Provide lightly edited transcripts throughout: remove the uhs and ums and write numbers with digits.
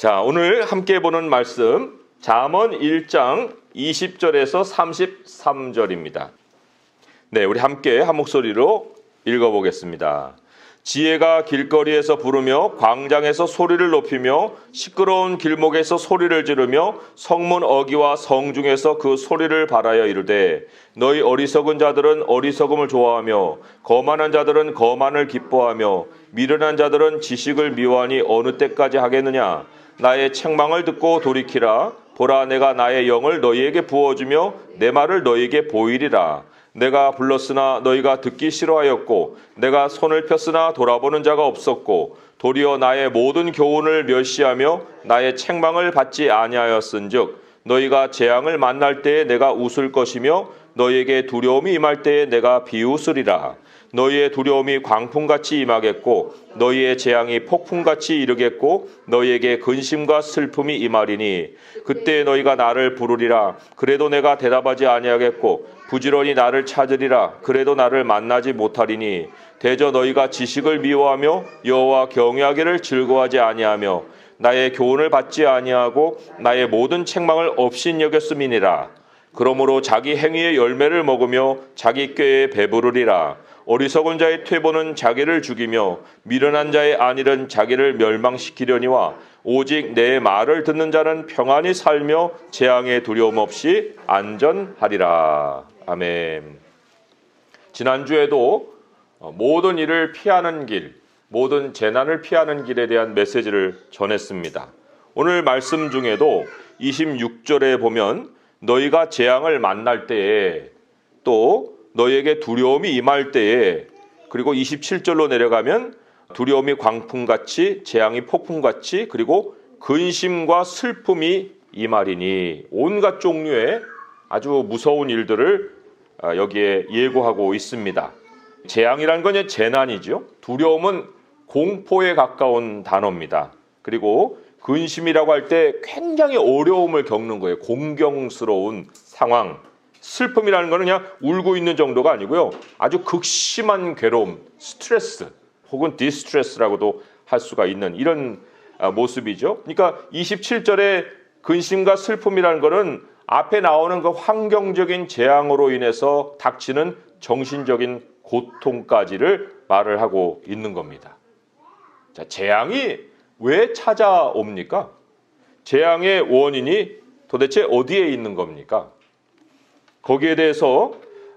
자, 오늘 함께 보는 말씀 잠언 1장 20절에서 33절입니다. 네, 우리 함께 한 목소리로 읽어보겠습니다. 지혜가 길거리에서 부르며 광장에서 소리를 높이며 시끄러운 길목에서 소리를 지르며 성문 어귀와 성중에서 그 소리를 발하여 이르되 너희 어리석은 자들은 어리석음을 좋아하며 거만한 자들은 거만을 기뻐하며 미련한 자들은 지식을 미워하니 어느 때까지 하겠느냐. 나의 책망을 듣고 돌이키라. 보라, 내가 나의 영을 너희에게 부어주며 내 말을 너희에게 보이리라. 내가 불렀으나 너희가 듣기 싫어하였고 내가 손을 폈으나 돌아보는 자가 없었고 도리어 나의 모든 교훈을 멸시하며 나의 책망을 받지 아니하였은즉 너희가 재앙을 만날 때에 내가 웃을 것이며 너희에게 두려움이 임할 때에 내가 비웃으리라. 너희의 두려움이 광풍같이 임하겠고 너희의 재앙이 폭풍같이 이르겠고 너희에게 근심과 슬픔이 임하리니 그때 너희가 나를 부르리라. 그래도 내가 대답하지 아니하겠고 부지런히 나를 찾으리라. 그래도 나를 만나지 못하리니 대저 너희가 지식을 미워하며 여호와 경외하기를 즐거워하지 아니하며 나의 교훈을 받지 아니하고 나의 모든 책망을 업신여겼음이니라. 그러므로 자기 행위의 열매를 먹으며 자기 꾀에 배부르리라. 어리석은 자의 퇴보는 자기를 죽이며 미련한 자의 안일은 자기를 멸망시키려니와 오직 내 말을 듣는 자는 평안히 살며 재앙의 두려움 없이 안전하리라. 아멘. 지난주에도 모든 일을 피하는 길, 모든 재난을 피하는 길에 대한 메시지를 전했습니다. 오늘 말씀 중에도 26절에 보면 너희가 재앙을 만날 때에 또 너희에게 두려움이 임할 때에 그리고 27절로 내려가면 두려움이 광풍같이 재앙이 폭풍같이 그리고 근심과 슬픔이 임하리니 온갖 종류의 아주 무서운 일들을 여기에 예고하고 있습니다. 재앙이라는 건 재난이죠. 두려움은 공포에 가까운 단어입니다. 그리고 근심이라고 할 때 굉장히 어려움을 겪는 거예요. 공경스러운 상황. 슬픔이라는 거는 그냥 울고 있는 정도가 아니고요. 아주 극심한 괴로움, 스트레스 혹은 디스트레스라고도 할 수가 있는 이런 모습이죠. 그러니까 27절에 근심과 슬픔이라는 거는 앞에 나오는 그 환경적인 재앙으로 인해서 닥치는 정신적인 고통까지를 말을 하고 있는 겁니다. 자, 재앙이 왜 찾아옵니까? 재앙의 원인이 도대체 어디에 있는 겁니까? 거기에 대해서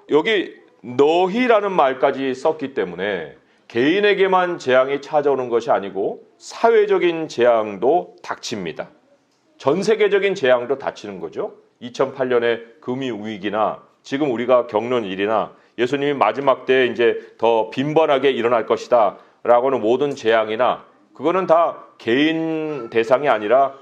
여기 너희라는 말까지 썼기 때문에 개인에게만 재앙이 찾아오는 것이 아니고 사회적인 재앙도 닥칩니다. 전 세계적인 재앙도 닥치는 거죠. 2008년의 금융위기나 지금 우리가 겪는 일이나 예수님이 마지막 때에 이제 더 빈번하게 일어날 것이다 라고 하는 모든 재앙이나 그거는 다 개인 대상이 아니라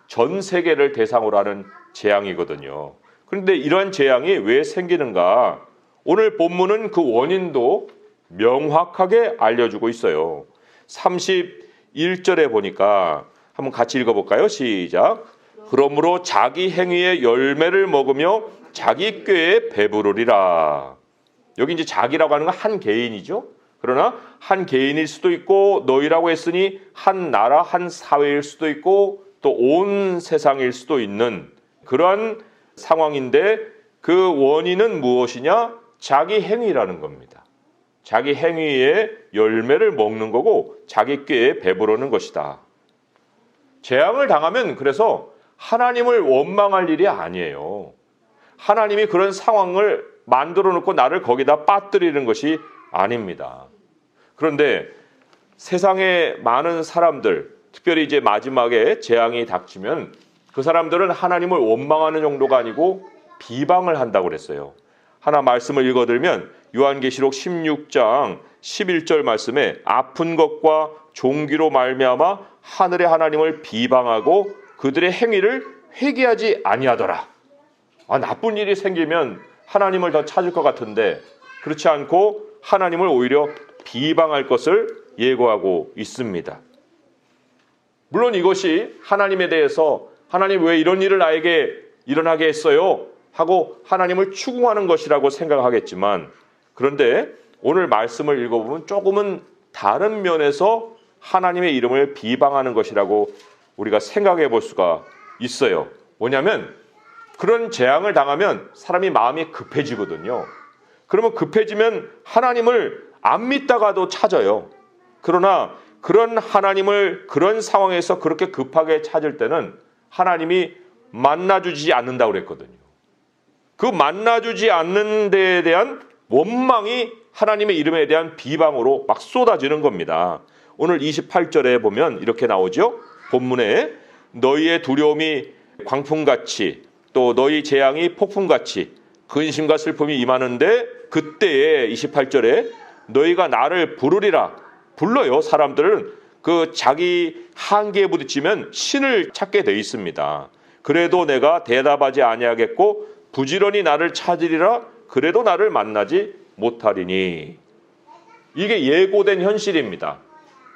전 세계를 대상으로 하는 재앙이거든요. 그런데 이러한 재앙이 왜 생기는가? 오늘 본문은 그 원인도 명확하게 알려주고 있어요. 31절에 보니까 한번 같이 읽어볼까요? 시작. 그러므로 자기 행위의 열매를 먹으며 자기 꾀에 배부르리라. 여기 이제 자기라고 하는 건 한 개인이죠. 그러나 한 개인일 수도 있고 너희라고 했으니 한 나라, 한 사회일 수도 있고 또 온 세상일 수도 있는 그러한 상황인데 그 원인은 무엇이냐? 자기 행위라는 겁니다. 자기 행위의 열매를 먹는 거고 자기 꾀에 배부르는 것이다. 재앙을 당하면 그래서 하나님을 원망할 일이 아니에요. 하나님이 그런 상황을 만들어 놓고 나를 거기다 빠뜨리는 것이 아닙니다. 그런데 세상의 많은 사람들, 특별히 이제 마지막에 재앙이 닥치면 그 사람들은 하나님을 원망하는 정도가 아니고 비방을 한다고 그랬어요. 하나 말씀을 읽어드리면 요한계시록 16장 11절 말씀에 아픈 것과 종기로 말미암아 하늘의 하나님을 비방하고 그들의 행위를 회개하지 아니하더라. 나쁜 일이 생기면 하나님을 더 찾을 것 같은데 그렇지 않고 하나님을 오히려 비방할 것을 예고하고 있습니다. 물론 이것이 하나님에 대해서 하나님 왜 이런 일을 나에게 일어나게 했어요? 하고 하나님을 추궁하는 것이라고 생각하겠지만 그런데 오늘 말씀을 읽어보면 조금은 다른 면에서 하나님의 이름을 비방하는 것이라고 우리가 생각해 볼 수가 있어요. 뭐냐면 그런 재앙을 당하면 사람이 마음이 급해지거든요. 그러면 급해지면 하나님을 안 믿다가도 찾아요. 그러나 그런 하나님을 그런 상황에서 그렇게 급하게 찾을 때는 하나님이 만나주지 않는다고 그랬거든요. 그 만나주지 않는 데에 대한 원망이 하나님의 이름에 대한 비방으로 막 쏟아지는 겁니다. 오늘 28절에 보면 이렇게 나오죠. 본문에 너희의 두려움이 광풍같이 또 너희 재앙이 폭풍같이 근심과 슬픔이 임하는데 그때에 28절에 너희가 나를 부르리라. 불러요. 사람들은 그 자기 한계에 부딪히면 신을 찾게 돼 있습니다. 그래도 내가 대답하지 아니하겠고 부지런히 나를 찾으리라. 그래도 나를 만나지 못하리니. 이게 예고된 현실입니다.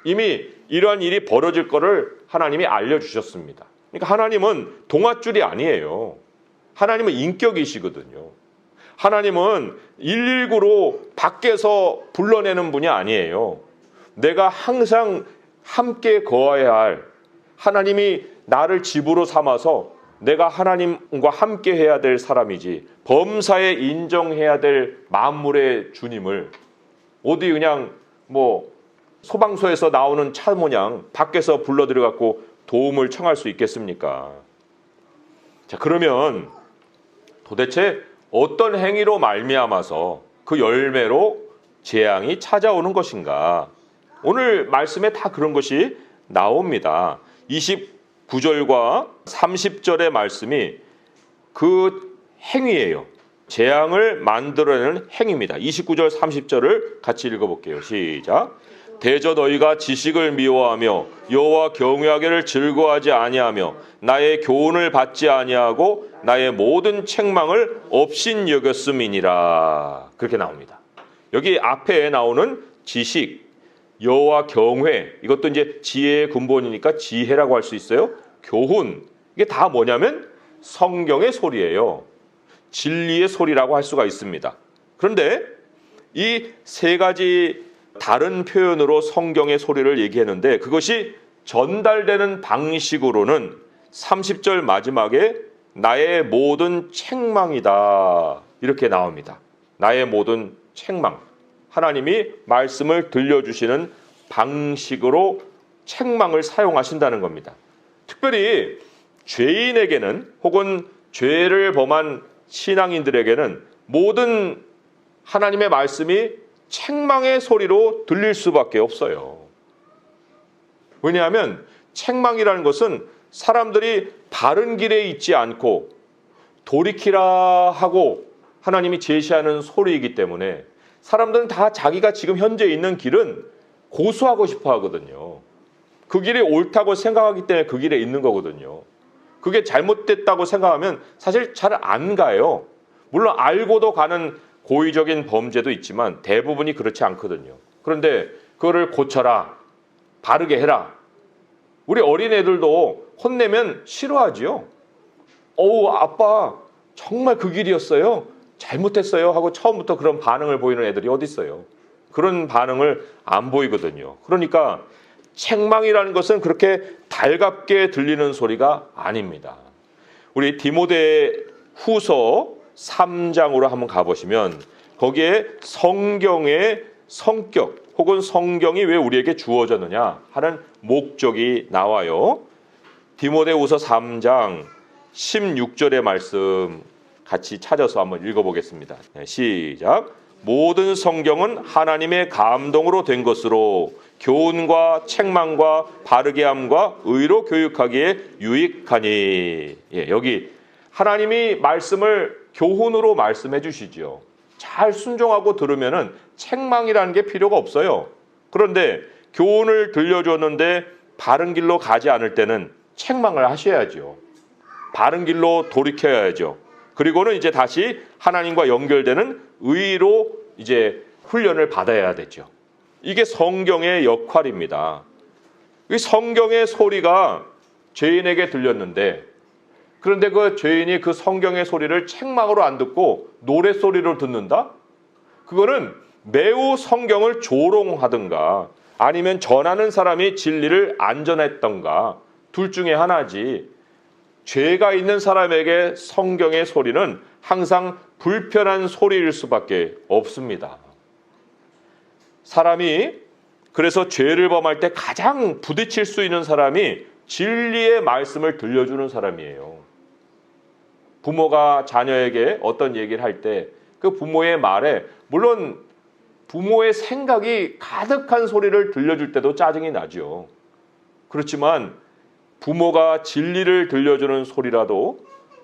이미 이러한 일이 벌어질 거를 하나님이 알려주셨습니다. 그러니까 하나님은 동아줄이 아니에요. 하나님은 인격이시거든요. 하나님은 119로 밖에서 불러내는 분이 아니에요. 내가 항상 함께 거해야 할, 하나님이 나를 집으로 삼아서 내가 하나님과 함께 해야 될 사람이지, 범사에 인정해야 될 만물의 주님을 어디 그냥 뭐 소방서에서 나오는 차 모양 밖에서 불러들여 갖고 도움을 청할 수 있겠습니까? 자, 그러면 도대체 어떤 행위로 말미암아서 그 열매로 재앙이 찾아오는 것인가? 오늘 말씀에 다 그런 것이 나옵니다. 29절과 30절의 말씀이 그 행위예요. 재앙을 만들어내는 행위입니다. 29절 30절을 같이 읽어볼게요. 시작. 대저 너희가 지식을 미워하며 여호와 경외하기를 즐거워하지 아니하며 나의 교훈을 받지 아니하고 나의 모든 책망을 업신여겼음이니라. 그렇게 나옵니다. 여기 앞에 나오는 지식, 여호와 경외, 이것도 이제 지혜의 근본이니까 지혜라고 할 수 있어요. 교훈, 이게 다 뭐냐면 성경의 소리예요. 진리의 소리라고 할 수가 있습니다. 그런데 이 세 가지 다른 표현으로 성경의 소리를 얘기했는데 그것이 전달되는 방식으로는 30절 마지막에 나의 모든 책망이다. 이렇게 나옵니다. 나의 모든 책망. 하나님이 말씀을 들려주시는 방식으로 책망을 사용하신다는 겁니다. 특별히 죄인에게는 혹은 죄를 범한 신앙인들에게는 모든 하나님의 말씀이 책망의 소리로 들릴 수밖에 없어요. 왜냐하면 책망이라는 것은 사람들이 바른 길에 있지 않고 돌이키라 하고 하나님이 제시하는 소리이기 때문에 사람들은 다 자기가 지금 현재 있는 길은 고수하고 싶어 하거든요. 그 길이 옳다고 생각하기 때문에 그 길에 있는 거거든요. 그게 잘못됐다고 생각하면 사실 잘 안 가요. 물론 알고도 가는 고의적인 범죄도 있지만 대부분이 그렇지 않거든요. 그런데 그거를 고쳐라, 바르게 해라. 우리 어린애들도 혼내면 싫어하지요. 아빠 정말 그 길이었어요? 잘못했어요? 하고 처음부터 그런 반응을 보이는 애들이 어디 있어요? 그런 반응을 안 보이거든요. 그러니까 책망이라는 것은 그렇게 달갑게 들리는 소리가 아닙니다. 우리 디모데 후서 3장으로 한번 가보시면 거기에 성경의 성격 혹은 성경이 왜 우리에게 주어졌느냐 하는 목적이 나와요. 디모데후서 3장 16절의 말씀 같이 찾아서 한번 읽어보겠습니다. 시작. 모든 성경은 하나님의 감동으로 된 것으로 교훈과 책망과 바르게 함과 의로 교육하기에 유익하니. 여기 하나님이 말씀을 교훈으로 말씀해 주시죠. 잘 순종하고 들으면은 책망이라는 게 필요가 없어요. 그런데 교훈을 들려줬는데 바른 길로 가지 않을 때는 책망을 하셔야죠. 바른 길로 돌이켜야죠. 그리고는 이제 다시 하나님과 연결되는 의로 이제 훈련을 받아야 되죠. 이게 성경의 역할입니다. 이 성경의 소리가 죄인에게 들렸는데 그런데 그 죄인이 그 성경의 소리를 책망으로 안 듣고 노랫소리로 듣는다? 그거는 매우 성경을 조롱하든가 아니면 전하는 사람이 진리를 안 전했던가 둘 중에 하나지. 죄가 있는 사람에게 성경의 소리는 항상 불편한 소리일 수밖에 없습니다. 사람이 그래서 죄를 범할 때 가장 부딪힐 수 있는 사람이 진리의 말씀을 들려주는 사람이에요. 부모가 자녀에게 어떤 얘기를 할 때 그 부모의 말에, 물론 부모의 생각이 가득한 소리를 들려줄 때도 짜증이 나죠. 그렇지만 부모가 진리를 들려주는 소리라도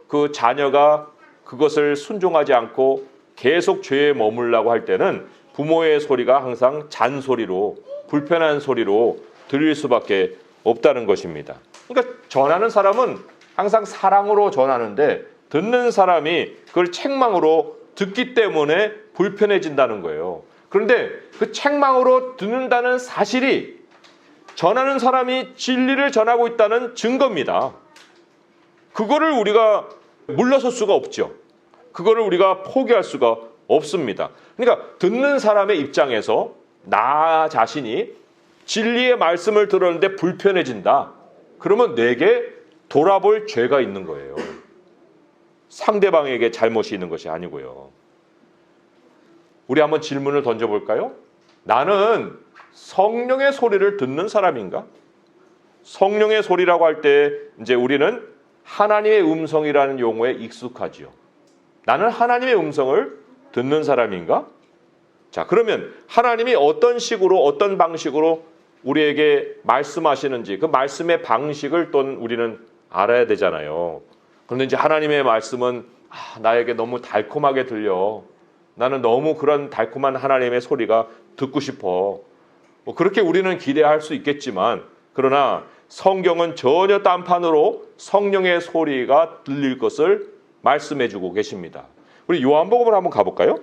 그 자녀가 그것을 순종하지 않고 계속 죄에 머물라고 할 때는 부모의 소리가 항상 잔소리로, 불편한 소리로 들릴 수밖에 없다는 것입니다. 그러니까 전하는 사람은 항상 사랑으로 전하는데 듣는 사람이 그걸 책망으로 듣기 때문에 불편해진다는 거예요. 그런데 그 책망으로 듣는다는 사실이 전하는 사람이 진리를 전하고 있다는 증거입니다. 그거를 우리가 물러설 수가 없죠. 그거를 우리가 포기할 수가 없습니다. 그러니까 듣는 사람의 입장에서 나 자신이 진리의 말씀을 들었는데 불편해진다. 그러면 내게 돌아볼 죄가 있는 거예요. 상대방에게 잘못이 있는 것이 아니고요. 우리 한번 질문을 던져볼까요? 나는 성령의 소리를 듣는 사람인가? 성령의 소리라고 할 때 이제 우리는 하나님의 음성이라는 용어에 익숙하지요. 나는 하나님의 음성을 듣는 사람인가? 자, 그러면 하나님이 어떤 식으로, 어떤 방식으로 우리에게 말씀하시는지 그 말씀의 방식을 또 우리는 알아야 되잖아요. 그런데 이제 하나님의 말씀은 나에게 너무 달콤하게 들려. 나는 너무 그런 달콤한 하나님의 소리가 듣고 싶어. 그렇게 우리는 기대할 수 있겠지만, 그러나 성경은 전혀 딴판으로 성령의 소리가 들릴 것을 말씀해주고 계십니다. 우리 요한복음을 한번 가볼까요?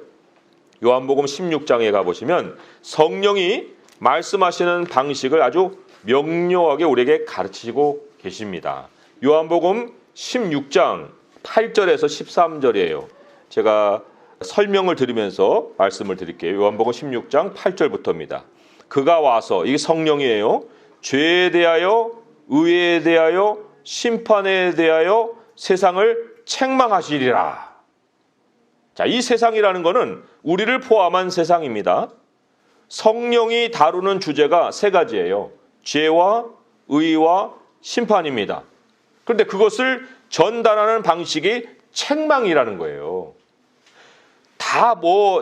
요한복음 16장에 가보시면 성령이 말씀하시는 방식을 아주 명료하게 우리에게 가르치고 계십니다. 요한복음 16장 8절에서 13절이에요. 제가 설명을 드리면서 말씀을 드릴게요. 요한복음 16장 8절부터입니다. 그가 와서, 이게 성령이에요. 죄에 대하여, 의에 대하여, 심판에 대하여 세상을 책망하시리라. 자, 이 세상이라는 것은 우리를 포함한 세상입니다. 성령이 다루는 주제가 세 가지예요. 죄와 의와 심판입니다. 그런데 그것을 전달하는 방식이 책망이라는 거예요. 다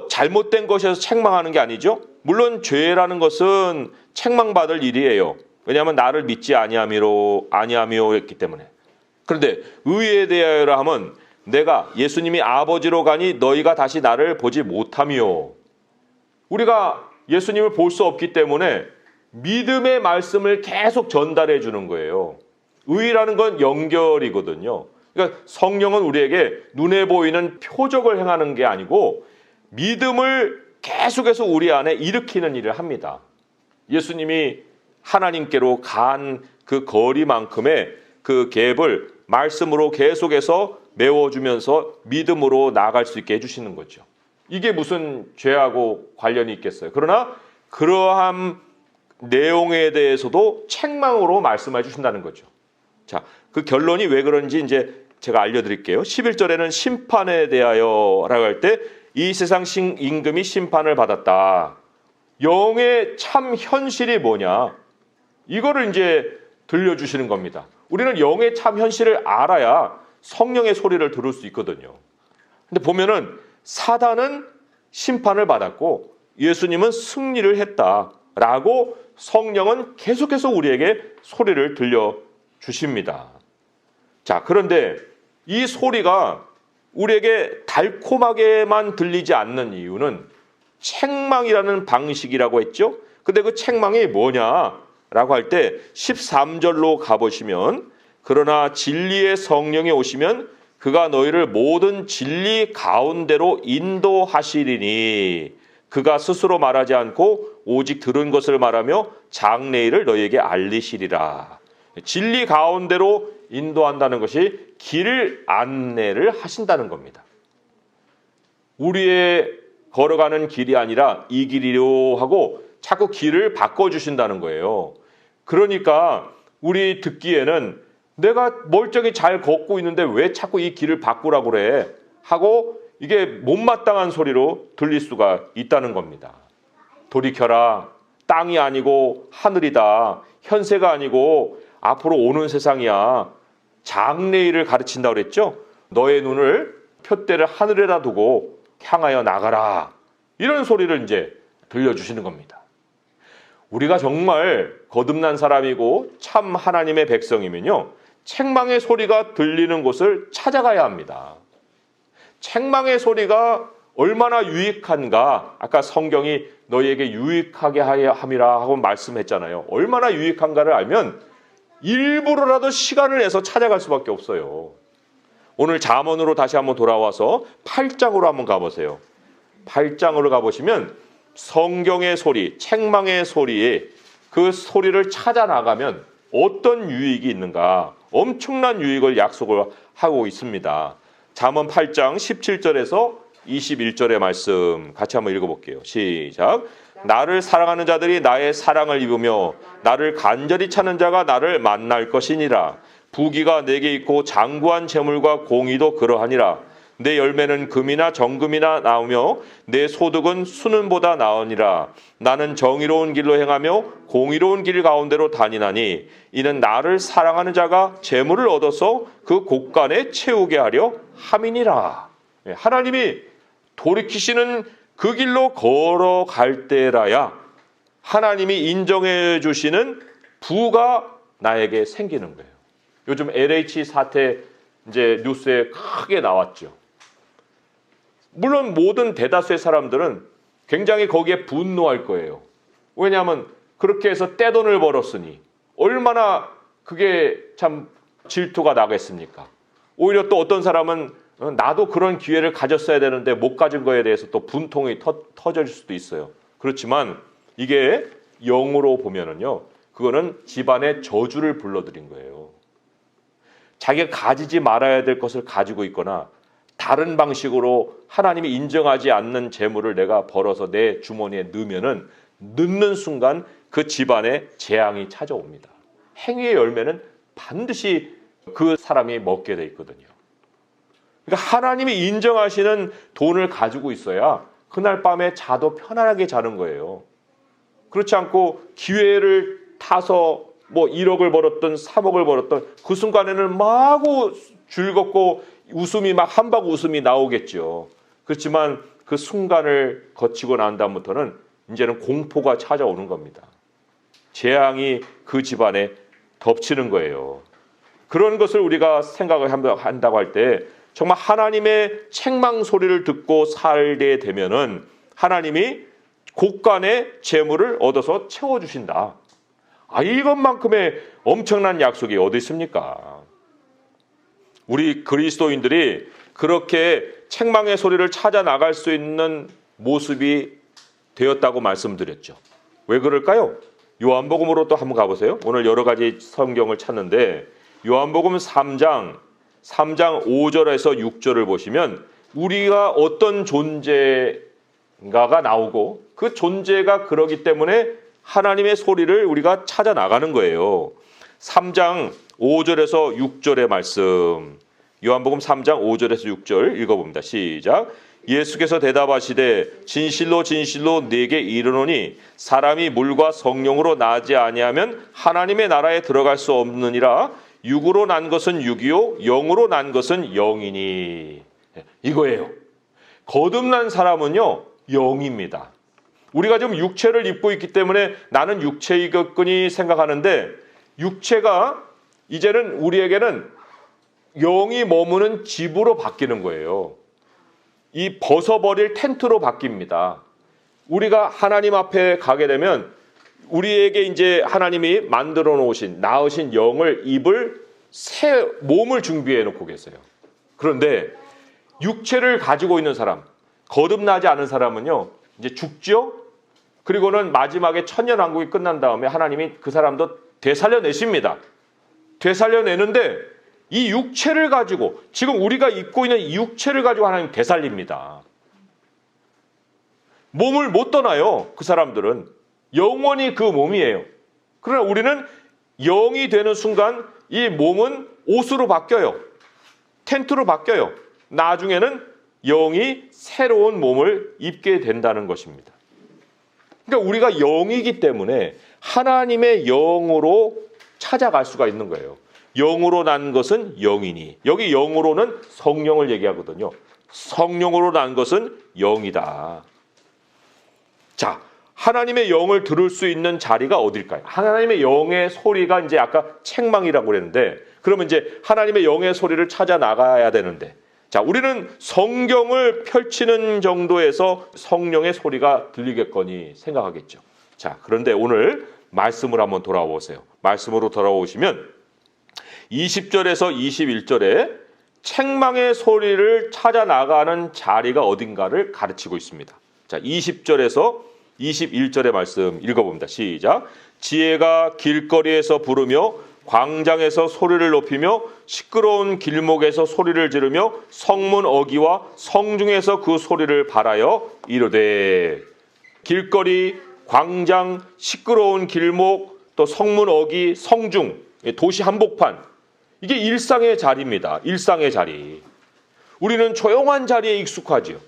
잘못된 것에서 책망하는 게 아니죠. 물론 죄라는 것은 책망받을 일이에요. 왜냐하면 나를 믿지 아니하미로 했기 때문에. 그런데 의에 대하여라 하면 내가 예수님이 아버지로 가니 너희가 다시 나를 보지 못하며, 우리가 예수님을 볼 수 없기 때문에 믿음의 말씀을 계속 전달해 주는 거예요. 의라는 건 연결이거든요. 그러니까 성령은 우리에게 눈에 보이는 표적을 행하는 게 아니고 믿음을 계속해서 우리 안에 일으키는 일을 합니다. 예수님이 하나님께로 간 그 거리만큼의 그 갭을 말씀으로 계속해서 메워주면서 믿음으로 나아갈 수 있게 해주시는 거죠. 이게 무슨 죄하고 관련이 있겠어요. 그러나 그러한 내용에 대해서도 책망으로 말씀해 주신다는 거죠. 자, 그 결론이 왜 그런지 이제 제가 알려드릴게요. 11절에는 심판에 대하여라고 할 때 이 세상 임금이 심판을 받았다. 영의 참 현실이 뭐냐? 이거를 이제 들려주시는 겁니다. 우리는 영의 참 현실을 알아야 성령의 소리를 들을 수 있거든요. 근데 보면은 사단은 심판을 받았고 예수님은 승리를 했다라고 성령은 계속해서 우리에게 소리를 들려주십니다. 자, 그런데 이 소리가 우리에게 달콤하게만 들리지 않는 이유는 책망이라는 방식이라고 했죠. 근데 그 책망이 뭐냐라고 할 때 13절로 가보시면, 그러나 진리의 성령이 오시면 그가 너희를 모든 진리 가운데로 인도하시리니 그가 스스로 말하지 않고 오직 들은 것을 말하며 장래일을 너희에게 알리시리라. 진리 가운데로 인도한다는 것이 길 안내를 하신다는 겁니다. 우리의 걸어가는 길이 아니라 이 길이로 하고 자꾸 길을 바꿔주신다는 거예요. 그러니까 우리 듣기에는 내가 멀쩡히 잘 걷고 있는데 왜 자꾸 이 길을 바꾸라고 그래? 하고 이게 못마땅한 소리로 들릴 수가 있다는 겁니다. 돌이켜라. 땅이 아니고 하늘이다. 현세가 아니고 앞으로 오는 세상이야. 장래일을 가르친다고 그랬죠? 너의 눈을 표대를 하늘에다 두고 향하여 나가라. 이런 소리를 이제 들려주시는 겁니다. 우리가 정말 거듭난 사람이고 참 하나님의 백성이면요, 책망의 소리가 들리는 곳을 찾아가야 합니다. 책망의 소리가 얼마나 유익한가. 아까 성경이 너희에게 유익하게 함이라 하고 말씀했잖아요. 얼마나 유익한가를 알면 일부러라도 시간을 내서 찾아갈 수밖에 없어요. 오늘 잠언으로 다시 한번 돌아와서 8장으로 한번 가보세요. 8장으로 가보시면 성경의 소리, 책망의 소리에 그 소리를 찾아 나가면 어떤 유익이 있는가, 엄청난 유익을 약속을 하고 있습니다. 잠언 8장 17절에서 21절의 말씀 같이 한번 읽어볼게요. 시작. 나를 사랑하는 자들이 나의 사랑을 입으며 나를 간절히 찾는 자가 나를 만날 것이니라. 부귀가 내게 있고 장구한 재물과 공의도 그러하니라. 내 열매는 금이나 정금이나 나오며 내 소득은 수는보다 나으니라. 나는 정의로운 길로 행하며 공의로운 길 가운데로 다니나니 이는 나를 사랑하는 자가 재물을 얻어서 그 곳간에 채우게 하려 함이니라. 하나님이 돌이키시는 그 길로 걸어갈 때라야 하나님이 인정해 주시는 부가 나에게 생기는 거예요. 요즘 LH 사태 이제 뉴스에 크게 나왔죠. 물론 모든 대다수의 사람들은 굉장히 거기에 분노할 거예요. 왜냐하면 그렇게 해서 떼돈을 벌었으니 얼마나 그게 참 질투가 나겠습니까? 오히려 또 어떤 사람은 나도 그런 기회를 가졌어야 되는데 못 가진 거에 대해서 또 분통이 터질 수도 있어요. 그렇지만 이게 영으로 보면은요, 그거는 집안의 저주를 불러들인 거예요. 자기가 가지지 말아야 될 것을 가지고 있거나 다른 방식으로 하나님이 인정하지 않는 재물을 내가 벌어서 내 주머니에 넣으면은 넣는 순간 그 집안에 재앙이 찾아옵니다. 행위의 열매는 반드시 그 사람이 먹게 돼 있거든요. 그러니까 하나님이 인정하시는 돈을 가지고 있어야 그날 밤에 자도 편안하게 자는 거예요. 그렇지 않고 기회를 타서 뭐 1억을 벌었던 3억을 벌었던 그 순간에는 마구 즐겁고 웃음이 막 한박 웃음이 나오겠죠. 그렇지만 그 순간을 거치고 난 다음부터는 이제는 공포가 찾아오는 겁니다. 재앙이 그 집안에 덮치는 거예요. 그런 것을 우리가 생각을 한다고 할 때 정말 하나님의 책망 소리를 듣고 살게 되면은 하나님이 곳간에 재물을 얻어서 채워주신다. 이것만큼의 엄청난 약속이 어디 있습니까? 우리 그리스도인들이 그렇게 책망의 소리를 찾아 나갈 수 있는 모습이 되었다고 말씀드렸죠. 왜 그럴까요? 요한복음으로 또 한번 가보세요. 오늘 여러 가지 성경을 찾는데 요한복음 3장 5절에서 6절을 보시면 우리가 어떤 존재인가가 나오고 그 존재가 그러기 때문에 하나님의 소리를 우리가 찾아 나가는 거예요. 3장 5절에서 6절의 말씀, 요한복음 3장 5절에서 6절 읽어봅니다. 시작. 예수께서 대답하시되 진실로 진실로 네게 이르노니 사람이 물과 성령으로 나지 아니하면 하나님의 나라에 들어갈 수 없느니라. 육으로 난 것은 육이요 영으로 난 것은 영이니. 이거예요. 거듭난 사람은요 영입니다. 우리가 지금 육체를 입고 있기 때문에 나는 육체이겠거니 생각하는데 육체가 이제는 우리에게는 영이 머무는 집으로 바뀌는 거예요. 이 벗어버릴 텐트로 바뀝니다. 우리가 하나님 앞에 가게 되면 우리에게 이제 하나님이 만들어 놓으신 낳으신 영을 입을 새 몸을 준비해 놓고 계세요. 그런데 육체를 가지고 있는 사람, 거듭나지 않은 사람은요 이제 죽죠. 그리고는 마지막에 천년왕국이 끝난 다음에 하나님이 그 사람도 되살려내십니다. 되살려내는데 이 육체를 가지고 지금 우리가 입고 있는 이 육체를 가지고 하나님 되살립니다. 몸을 못 떠나요. 그 사람들은 영원히 그 몸이에요. 그러나 우리는 영이 되는 순간 이 몸은 옷으로 바뀌어요. 텐트로 바뀌어요. 나중에는 영이 새로운 몸을 입게 된다는 것입니다. 그러니까 우리가 영이기 때문에 하나님의 영으로 찾아갈 수가 있는 거예요. 영으로 난 것은 영이니. 여기 영으로는 성령을 얘기하거든요. 성령으로 난 것은 영이다. 자, 하나님의 영을 들을 수 있는 자리가 어딜까요? 하나님의 영의 소리가 이제 아까 책망이라고 그랬는데, 그러면 이제 하나님의 영의 소리를 찾아 나가야 되는데, 자, 우리는 성경을 펼치는 정도에서 성령의 소리가 들리겠거니 생각하겠죠. 자, 그런데 오늘 말씀으로 한번 돌아오세요. 말씀으로 돌아오시면 20절에서 21절에 책망의 소리를 찾아 나가는 자리가 어딘가를 가르치고 있습니다. 자, 20절에서 21절의 말씀 읽어봅니다. 시작. 지혜가 길거리에서 부르며 광장에서 소리를 높이며 시끄러운 길목에서 소리를 지르며 성문 어귀와 성중에서 그 소리를 발하여 이르되. 길거리, 광장, 시끄러운 길목, 또 성문 어귀, 성중, 도시 한복판, 이게 일상의 자리입니다. 일상의 자리. 우리는 조용한 자리에 익숙하지요.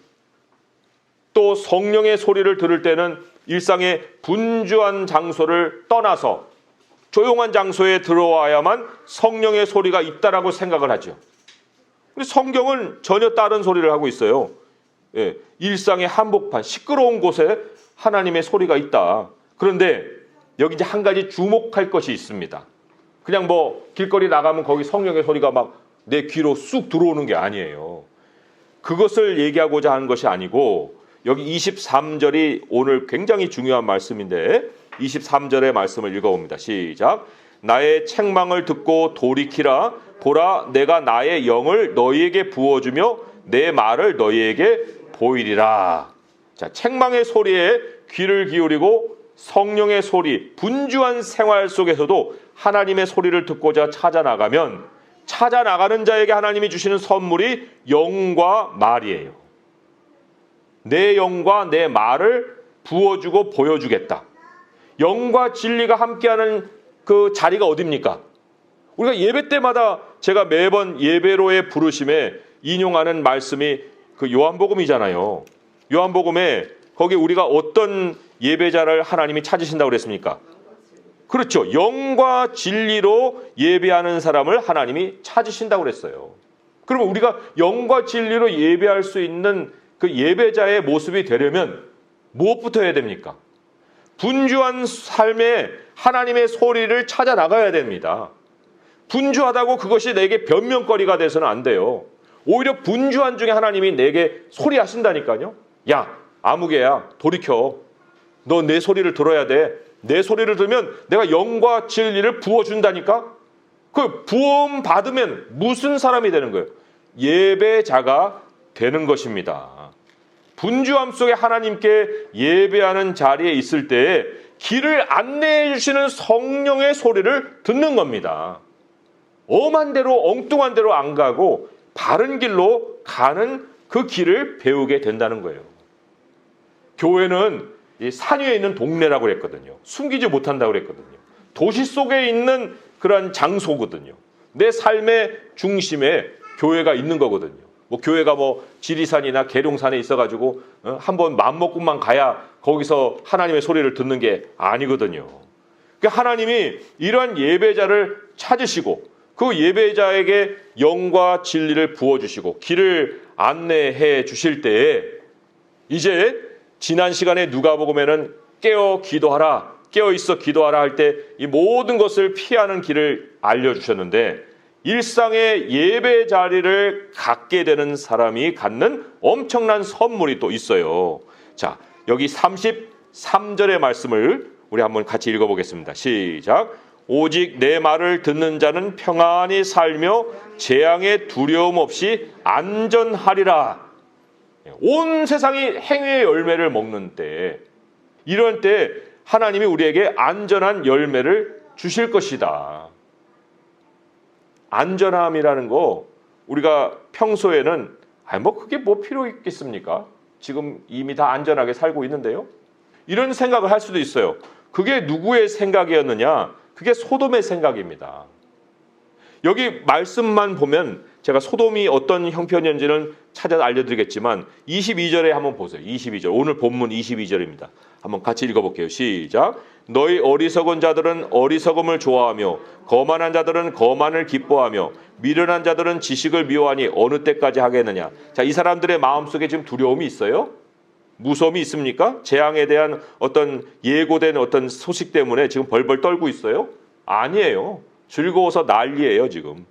또 성령의 소리를 들을 때는 일상의 분주한 장소를 떠나서 조용한 장소에 들어와야만 성령의 소리가 있다라고 생각을 하죠. 근데 성경은 전혀 다른 소리를 하고 있어요. 예, 일상의 한복판, 시끄러운 곳에 하나님의 소리가 있다. 그런데 여기 이제 한 가지 주목할 것이 있습니다. 그냥 뭐 길거리 나가면 거기 성령의 소리가 막 내 귀로 쑥 들어오는 게 아니에요. 그것을 얘기하고자 하는 것이 아니고, 여기 23절이 오늘 굉장히 중요한 말씀인데 23절의 말씀을 읽어봅니다. 시작. 나의 책망을 듣고 돌이키라. 보라, 내가 나의 영을 너희에게 부어주며 내 말을 너희에게 보이리라. 자, 책망의 소리에 귀를 기울이고 성령의 소리, 분주한 생활 속에서도 하나님의 소리를 듣고자 찾아나가면, 찾아나가는 자에게 하나님이 주시는 선물이 영과 말이에요. 내 영과 내 말을 부어주고 보여주겠다. 영과 진리가 함께하는 그 자리가 어딥니까? 우리가 예배 때마다 제가 매번 예배로의 부르심에 인용하는 말씀이 그 요한복음이잖아요. 요한복음에 거기 우리가 어떤 예배자를 하나님이 찾으신다고 그랬습니까? 그렇죠. 영과 진리로 예배하는 사람을 하나님이 찾으신다고 그랬어요. 그러면 우리가 영과 진리로 예배할 수 있는 그 예배자의 모습이 되려면 무엇부터 해야 됩니까? 분주한 삶에 하나님의 소리를 찾아 나가야 됩니다. 분주하다고 그것이 내게 변명거리가 돼서는 안 돼요. 오히려 분주한 중에 하나님이 내게 소리하신다니까요. 야, 아무개야, 돌이켜. 너 내 소리를 들어야 돼. 내 소리를 들으면 내가 영과 진리를 부어준다니까. 그 부음 받으면 무슨 사람이 되는 거예요? 예배자가 되는 것입니다. 분주함 속에 하나님께 예배하는 자리에 있을 때 길을 안내해 주시는 성령의 소리를 듣는 겁니다. 엄한 대로, 엉뚱한 대로 안 가고 바른 길로 가는 그 길을 배우게 된다는 거예요. 교회는 이 산 위에 있는 동네라고 그랬거든요. 숨기지 못한다고 그랬거든요. 도시 속에 있는 그런 장소거든요. 내 삶의 중심에 교회가 있는 거거든요. 뭐 교회가 뭐 지리산이나 계룡산에 있어가지고 한번 마음먹고만 가야 거기서 하나님의 소리를 듣는 게 아니거든요. 그러니까 하나님이 이러한 예배자를 찾으시고 그 예배자에게 영과 진리를 부어주시고 길을 안내해 주실 때에, 이제 지난 시간에 누가복음에는 깨어 기도하라, 깨어 있어 기도하라 할 때 이 모든 것을 피하는 길을 알려주셨는데, 일상의 예배 자리를 갖게 되는 사람이 갖는 엄청난 선물이 또 있어요. 자, 여기 33절의 말씀을 우리 한번 같이 읽어보겠습니다. 시작. 오직 내 말을 듣는 자는 평안히 살며 재앙에 두려움 없이 안전하리라. 온 세상이 행위의 열매를 먹는 때, 이런 때 하나님이 우리에게 안전한 열매를 주실 것이다. 안전함이라는 거 우리가 평소에는 뭐 그게 뭐 필요 있겠습니까? 지금 이미 다 안전하게 살고 있는데요. 이런 생각을 할 수도 있어요. 그게 누구의 생각이었느냐? 그게 소돔의 생각입니다. 여기 말씀만 보면 제가 소돔이 어떤 형편이었는지는 찾아 알려드리겠지만 22절에 한번 보세요. 22절. 오늘 본문 22절입니다. 한번 같이 읽어볼게요. 시작. 너희 어리석은 자들은 어리석음을 좋아하며 거만한 자들은 거만을 기뻐하며 미련한 자들은 지식을 미워하니 어느 때까지 하겠느냐. 자, 이 사람들의 마음속에 지금 두려움이 있어요? 무서움이 있습니까? 재앙에 대한 어떤 예고된 어떤 소식 때문에 지금 벌벌 떨고 있어요? 아니에요. 즐거워서 난리예요, 지금.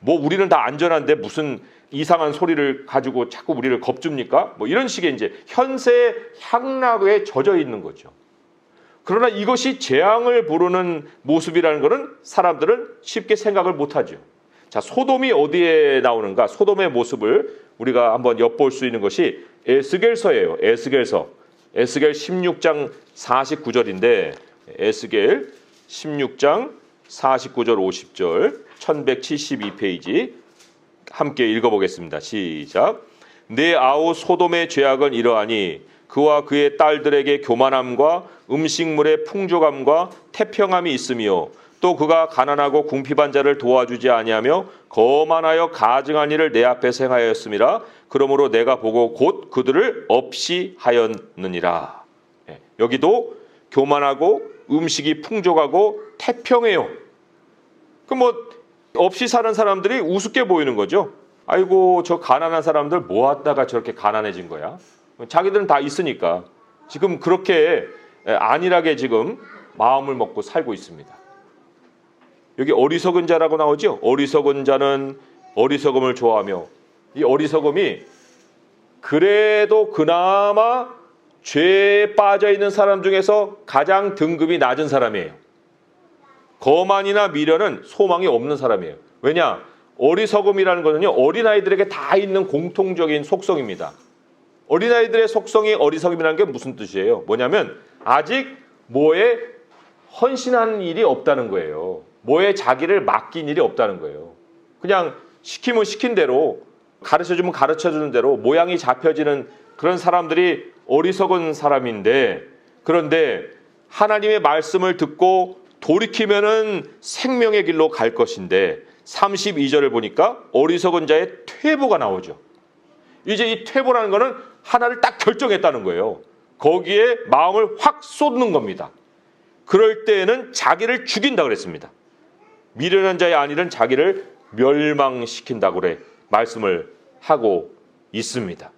뭐 우리는 다 안전한데 무슨 이상한 소리를 가지고 자꾸 우리를 겁줍니까? 뭐 이런 식의 이제 현세 향락에 젖어 있는 거죠. 그러나 이것이 재앙을 부르는 모습이라는 것은 사람들은 쉽게 생각을 못하죠. 자, 소돔이 어디에 나오는가? 소돔의 모습을 우리가 한번 엿볼 수 있는 것이 에스겔서예요. 에스겔서. 에스겔 16장 49절인데 에스겔 16장 49절 50절 1172페이지 함께 읽어보겠습니다. 시작. 내 아우 소돔의 죄악은 이러하니 그와 그의 딸들에게 교만함과 음식물의 풍족함과 태평함이 있으며 또 그가 가난하고 궁핍한 자를 도와주지 아니하며 거만하여 가증한 일을 내 앞에서 행하였음이라. 그러므로 내가 보고 곧 그들을 없이 하였느니라. 여기도 교만하고 음식이 풍족하고 태평해요. 그럼 뭐 없이 사는 사람들이 우습게 보이는 거죠. 아이고 저 가난한 사람들 뭐 하다가 저렇게 가난해진 거야. 자기들은 다 있으니까 지금 그렇게 안일하게 지금 마음을 먹고 살고 있습니다. 여기 어리석은 자라고 나오죠. 어리석은 자는 어리석음을 좋아하며 이 어리석음이 그래도 그나마 죄에 빠져있는 사람 중에서 가장 등급이 낮은 사람이에요. 거만이나 미련은 소망이 없는 사람이에요. 왜냐? 어리석음이라는 것은요, 어린아이들에게 다 있는 공통적인 속성입니다. 어린아이들의 속성이 어리석음이라는 게 무슨 뜻이에요? 뭐냐면 아직 뭐에 헌신하는 일이 없다는 거예요. 뭐에 자기를 맡긴 일이 없다는 거예요. 그냥 시키면 시킨 대로, 가르쳐주면 가르쳐주는 대로 모양이 잡혀지는 그런 사람들이 어리석은 사람인데, 그런데 하나님의 말씀을 듣고 돌이키면은 생명의 길로 갈 것인데 32절을 보니까 어리석은 자의 퇴보가 나오죠. 이제 이 퇴보라는 거는 하나를 딱 결정했다는 거예요. 거기에 마음을 확 쏟는 겁니다. 그럴 때에는 자기를 죽인다고 그랬습니다. 미련한 자의 안일은 자기를 멸망시킨다고 그래 말씀을 하고 있습니다.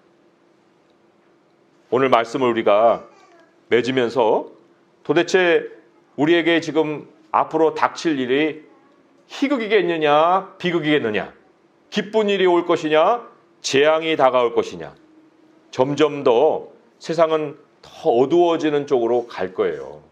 오늘 말씀을 우리가 맺으면서 도대체 우리에게 지금 앞으로 닥칠 일이 희극이겠느냐 비극이겠느냐, 기쁜 일이 올 것이냐 재앙이 다가올 것이냐, 점점 더 세상은 더 어두워지는 쪽으로 갈 거예요.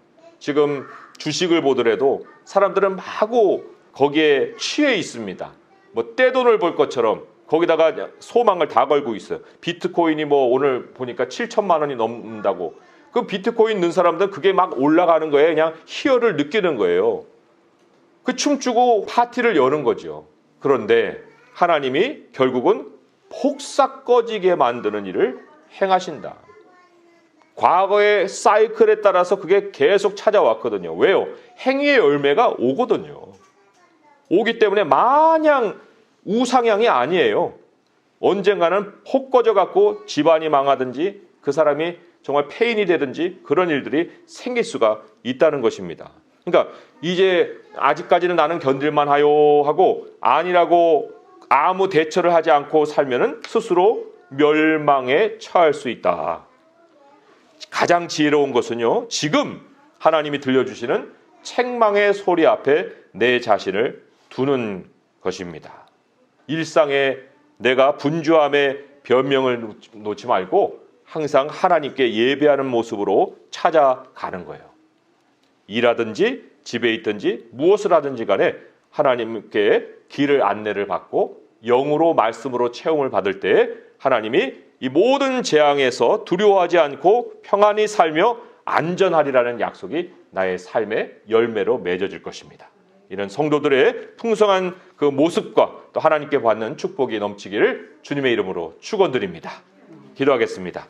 지금 주식을 보더라도 사람들은 마구 거기에 취해 있습니다. 뭐 떼돈을 벌 것처럼 거기다가 소망을 다 걸고 있어요. 비트코인이 뭐 오늘 보니까 7천만 원이 넘는다고. 그 비트코인 넣은 사람들은 그게 막 올라가는 거예요. 그냥 희열을 느끼는 거예요. 그 춤추고 파티를 여는 거죠. 그런데 하나님이 결국은 폭삭 꺼지게 만드는 일을 행하신다. 과거의 사이클에 따라서 그게 계속 찾아왔거든요. 왜요? 행위의 열매가 오거든요. 오기 때문에 마냥 우상향이 아니에요. 언젠가는 폭 꺼져갖고 집안이 망하든지 그 사람이 정말 폐인이 되든지 그런 일들이 생길 수가 있다는 것입니다. 그러니까 이제 아직까지는 나는 견딜만 하요 하고 아니라고 아무 대처를 하지 않고 살면은 스스로 멸망에 처할 수 있다. 가장 지혜로운 것은요, 지금 하나님이 들려주시는 책망의 소리 앞에 내 자신을 두는 것입니다. 일상에 내가 분주함에 변명을 놓지 말고 항상 하나님께 예배하는 모습으로 찾아가는 거예요. 일하든지 집에 있든지 무엇을 하든지 간에 하나님께 길을 안내를 받고 영으로 말씀으로 체험을 받을 때 하나님이 이 모든 재앙에서 두려워하지 않고 평안히 살며 안전하리라는 약속이 나의 삶의 열매로 맺어질 것입니다. 이런 성도들의 풍성한 그 모습과 또 하나님께 받는 축복이 넘치기를 주님의 이름으로 축원드립니다. 기도하겠습니다.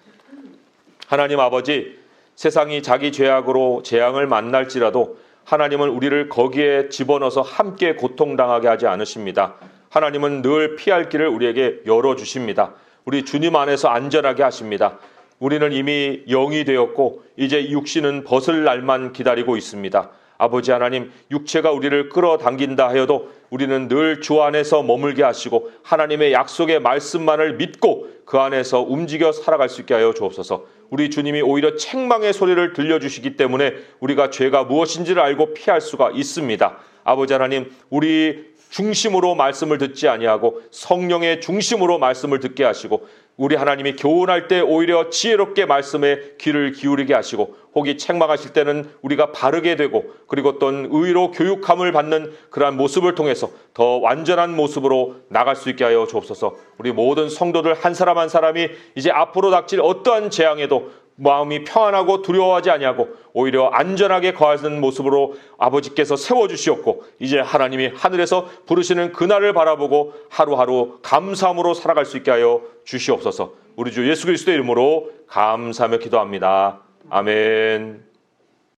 하나님 아버지, 세상이 자기 죄악으로 재앙을 만날지라도 하나님은 우리를 거기에 집어넣어서 함께 고통당하게 하지 않으십니다. 하나님은 늘 피할 길을 우리에게 열어주십니다. 우리 주님 안에서 안전하게 하십니다. 우리는 이미 영이 되었고 이제 육신은 벗을 날만 기다리고 있습니다. 아버지 하나님, 육체가 우리를 끌어당긴다 하여도 우리는 늘 주 안에서 머물게 하시고 하나님의 약속의 말씀만을 믿고 그 안에서 움직여 살아갈 수 있게 하여 주옵소서. 우리 주님이 오히려 책망의 소리를 들려주시기 때문에 우리가 죄가 무엇인지를 알고 피할 수가 있습니다. 아버지 하나님, 우리 중심으로 말씀을 듣지 아니하고 성령의 중심으로 말씀을 듣게 하시고 우리 하나님이 교훈할 때 오히려 지혜롭게 말씀에 귀를 기울이게 하시고 혹이 책망하실 때는 우리가 바르게 되고 그리고 어떤 의로 교육함을 받는 그러한 모습을 통해서 더 완전한 모습으로 나갈 수 있게 하여 주옵소서. 우리 모든 성도들 한 사람 한 사람이 이제 앞으로 닥칠 어떠한 재앙에도 마음이 평안하고 두려워하지 아니하고 오히려 안전하게 거하는 모습으로 아버지께서 세워주시었고 이제 하나님이 하늘에서 부르시는 그날을 바라보고 하루하루 감사함으로 살아갈 수 있게 하여 주시옵소서. 우리 주 예수 그리스도의 이름으로 감사하며 기도합니다. 아멘.